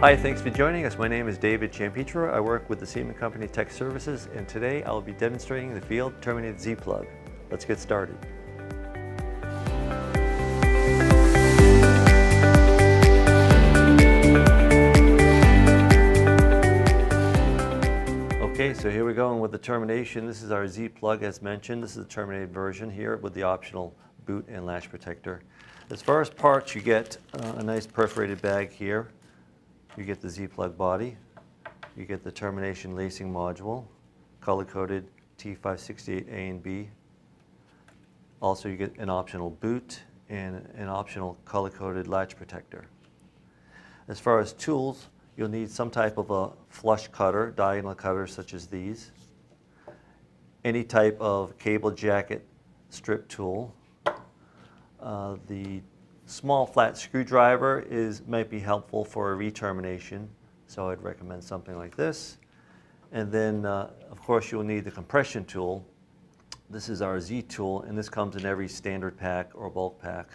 Hi, thanks for joining us. My name is David Champitra. I work with the Siemens Company Tech Services, and today I'll be demonstrating the field terminated Z-plug. Let's get started. Okay, so here we're going with the termination. This is our Z-plug as mentioned. This is the terminated version here with the optional boot and latch protector. As far as parts, you get a nice perforated bag here. You get the Z-plug body. You get the termination lacing module, color-coded T568A and B. Also, you get an optional boot and an optional color-coded latch protector. As far as tools, you'll need some type of a flush cutter, diagonal cutter such as these. Any type of cable jacket strip tool. The small flat screwdriver might be helpful for a retermination, so I'd recommend something like this. And then, of course, you'll need the compression tool. This is our Z tool, and this comes in every standard pack or bulk pack.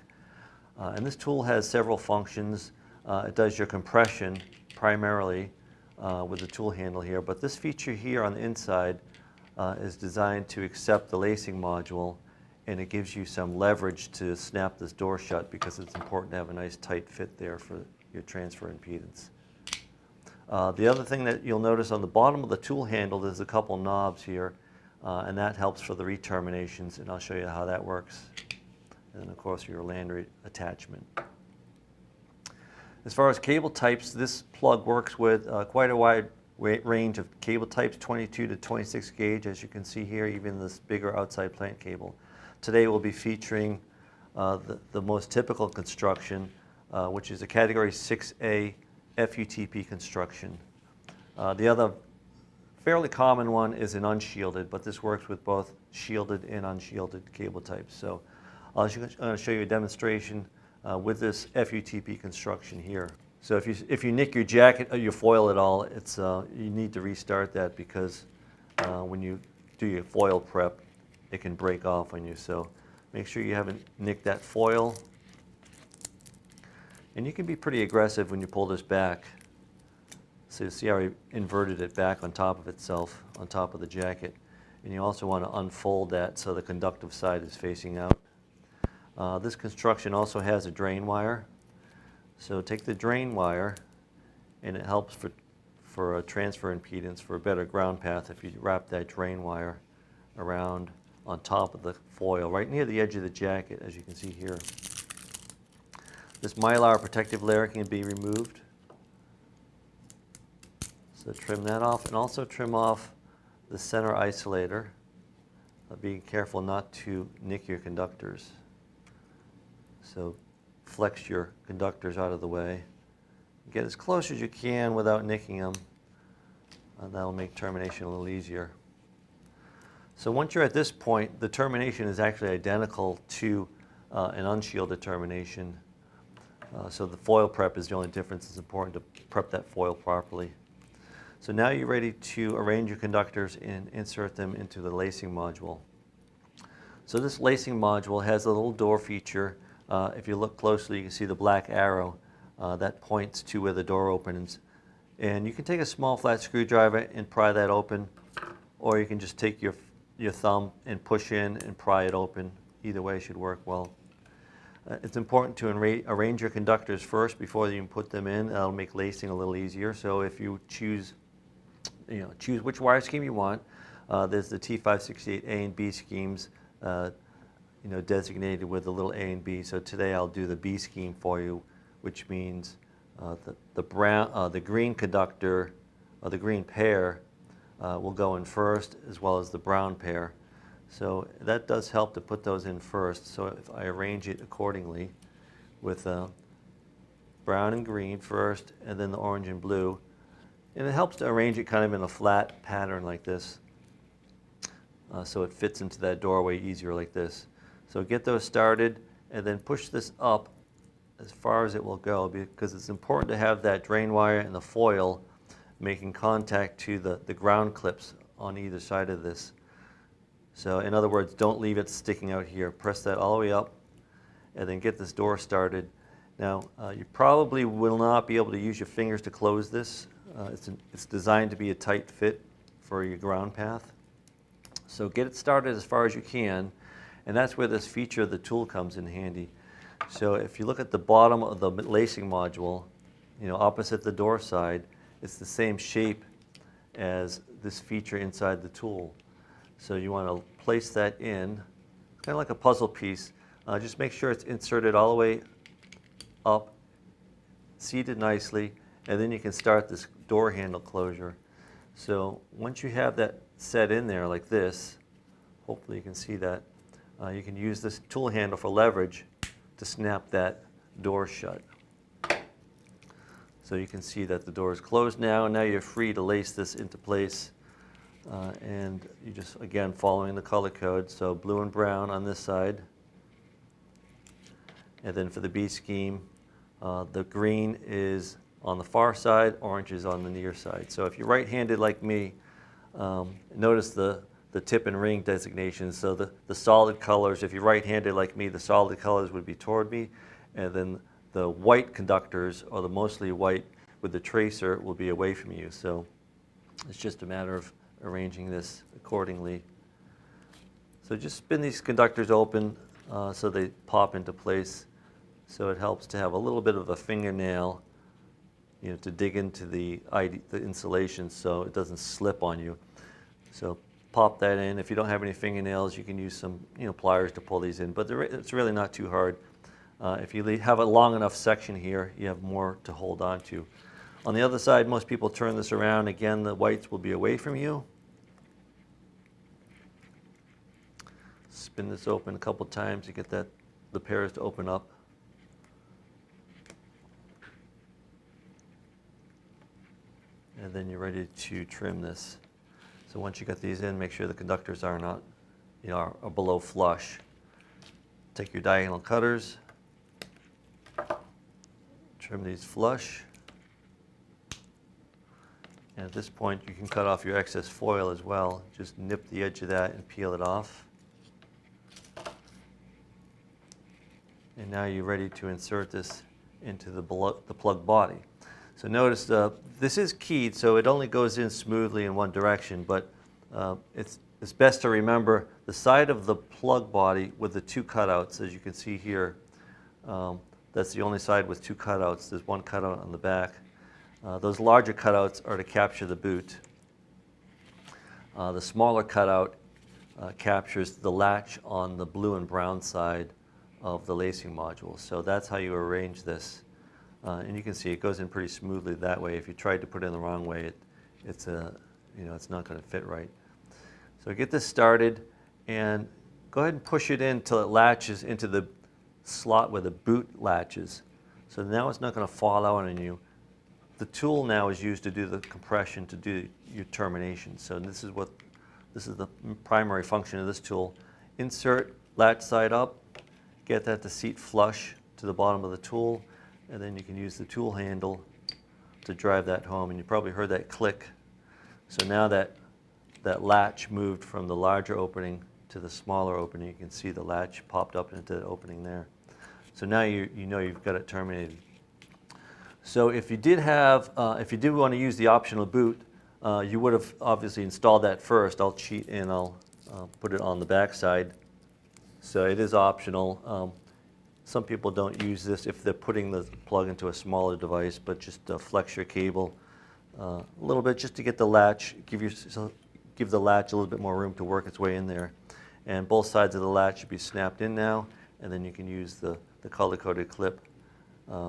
And this tool has several functions. It does your compression primarily with the tool handle here, but this feature here on the inside is designed to accept the lacing module, and it gives you some leverage to snap this door shut because it's important to have a nice tight fit there for your transfer impedance. The other thing that you'll notice on the bottom of the tool handle, there's a couple knobs here, and that helps for the reterminations, and I'll show you how that works. And then, of course, your Landry attachment. As far as cable types, this plug works with quite a wide range of cable types, 22 to 26 gauge, as you can see here, even this bigger outside plant cable. Today we'll be featuring the most typical construction, which is a Category 6A FUTP construction. The other fairly common one is an unshielded, but this works with both shielded and unshielded cable types. So I'm going to show you a demonstration with this FUTP construction here. So if you nick your jacket or your foil at all, you need to restart that because when you do your foil prep, it can break off on you. So make sure you haven't nicked that foil. And you can be pretty aggressive when you pull this back. So you see how I inverted it back on top of itself, on top of the jacket. And you also want to unfold that so the conductive side is facing out. This construction also has a drain wire. So take the drain wire, and it helps for a transfer impedance for a better ground path if you wrap that drain wire around on top of the foil, right near the edge of the jacket, as you can see here. This Mylar protective layer can be removed. So trim that off, and also trim off the center isolator, being careful not to nick your conductors. So flex your conductors out of the way. Get as close as you can without nicking them. That'll make termination a little easier. So once you're at this point, the termination is actually identical to an unshielded termination. So the foil prep is the only difference. It's important to prep that foil properly. So now you're ready to arrange your conductors and insert them into the lacing module. So this lacing module has a little door feature. If you look closely, you can see the black arrow that points to where the door opens. And you can take a small flat screwdriver and pry that open, or you can just take your thumb and push in and pry it open. Either way should work well. It's important to arrange your conductors first before you put them in. That'll make lacing a little easier. So if you choose which wire scheme you want. There's the T568A and B schemes, designated with a little A and B. So today I'll do the B scheme for you, which means the green conductor, or the green pair, will go in first, as well as the brown pair. So that does help to put those in first. So if I arrange it accordingly with brown and green first, and then the orange and blue, and it helps to arrange it kind of in a flat pattern like this, so it fits into that doorway easier like this. So get those started, and then push this up as far as it will go, because it's important to have that drain wire and the foil making contact to the ground clips on either side of this. So in other words, don't leave it sticking out here. Press that all the way up, and then get this door started. Now, you probably will not be able to use your fingers to close this. It's designed to be a tight fit for your ground path. So get it started as far as you can, and that's where this feature of the tool comes in handy. So if you look at the bottom of the lacing module, opposite the door side, it's the same shape as this feature inside the tool. So you want to place that in, kind of like a puzzle piece. Just make sure it's inserted all the way up, seated nicely, and then you can start this door handle closure. So once you have that set in there like this, hopefully you can see that, you can use this tool handle for leverage to snap that door shut. So you can see that the door is closed now, and now you're free to lace this into place. And you just, again, following the color code, so blue and brown on this side. And then for the B scheme, the green is on the far side, orange is on the near side. So if you're right-handed like me, notice the tip and ring designations. So the solid colors, if you're right-handed like me, the solid colors would be toward me, and then the white conductors, or the mostly white with the tracer, will be away from you. So it's just a matter of arranging this accordingly. So just spin these conductors open so they pop into place. So it helps to have a little bit of a fingernail, to dig into the insulation so it doesn't slip on you. So pop that in. If you don't have any fingernails, you can use some pliers to pull these in, but it's really not too hard. If you have a long enough section here, you have more to hold on to. On the other side, most people turn this around. Again, the whites will be away from you. Spin this open a couple times to get the pairs to open up. And then you're ready to trim this. So once you get these in, make sure the conductors are not, are below flush. Take your diagonal cutters, trim these flush. And at this point, you can cut off your excess foil as well. Just nip the edge of that and peel it off. And now you're ready to insert this into the plug body. So notice this is keyed, so it only goes in smoothly in one direction, but it's best to remember the side of the plug body with the two cutouts, as you can see here. That's the only side with two cutouts. There's one cutout on the back. Those larger cutouts are to capture the boot. The smaller cutout captures the latch on the blue and brown side of the lacing module. So that's how you arrange this. And you can see it goes in pretty smoothly that way. If you tried to put it in the wrong way, it's not going to fit right. So get this started and go ahead and push it in until it latches into the slot where the boot latches. So now it's not going to fall out on you. The tool now is used to do the compression, to do your termination. So this is the primary function of this tool. Insert latch side up, get that to seat flush to the bottom of the tool, and then you can use the tool handle to drive that home. And you probably heard that click. So now that latch moved from the larger opening to the smaller opening. You can see the latch popped up into the opening there. So now you know you've got it terminated. So if you did want to use the optional boot, you would have obviously installed that first. I'll cheat and I'll put it on the back side. So it is optional. Some people don't use this if they're putting the plug into a smaller device, but just flex your cable a little bit just to get the latch, give the latch a little bit more room to work its way in there. And both sides of the latch should be snapped in now, and then you can use the color-coded clip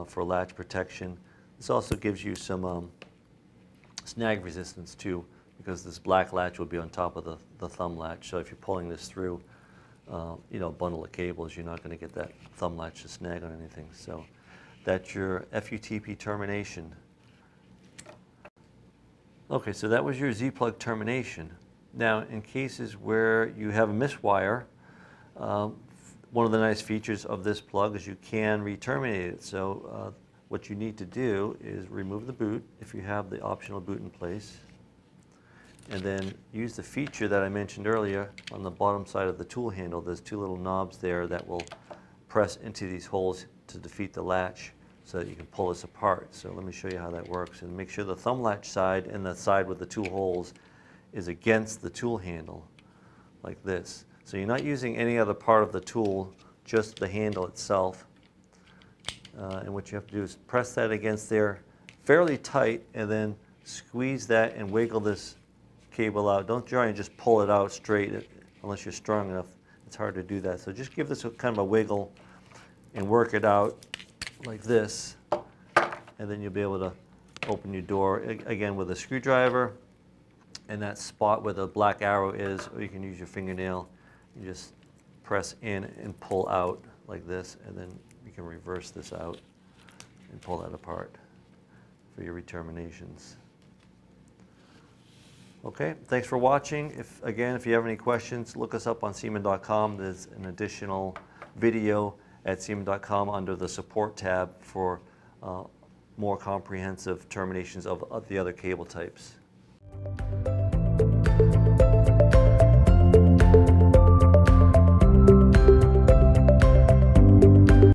for latch protection. This also gives you some snag resistance too, because this black latch will be on top of the thumb latch. So if you're pulling this through, a bundle of cables, you're not going to get that thumb latch to snag on anything. So that's your FUTP termination. Okay, so that was your Z-plug termination. Now, in cases where you have a miswire, one of the nice features of this plug is you can re-terminate it. So what you need to do is remove the boot if you have the optional boot in place, and then use the feature that I mentioned earlier on the bottom side of the tool handle. There's two little knobs there that will press into these holes to defeat the latch. so that you can pull this apart. So let me show you how that works. And make sure the thumb latch side and the side with the two holes is against the tool handle, like this. So you're not using any other part of the tool, just the handle itself. And what you have to do is press that against there fairly tight, and then squeeze that and wiggle this cable out. Don't try and just pull it out straight unless you're strong enough. It's hard to do that. So just give this a kind of a wiggle and work it out like this, and then you'll be able to open your door again with a screwdriver, and that spot where the black arrow is, or you can use your fingernail. You just press in and pull out like this, and then you can reverse this out and pull that apart for your reterminations. Okay, thanks for watching. If you have any questions, look us up on Seemann.com. There's an additional video at Seemann.com under the support tab for more comprehensive terminations of the other cable types.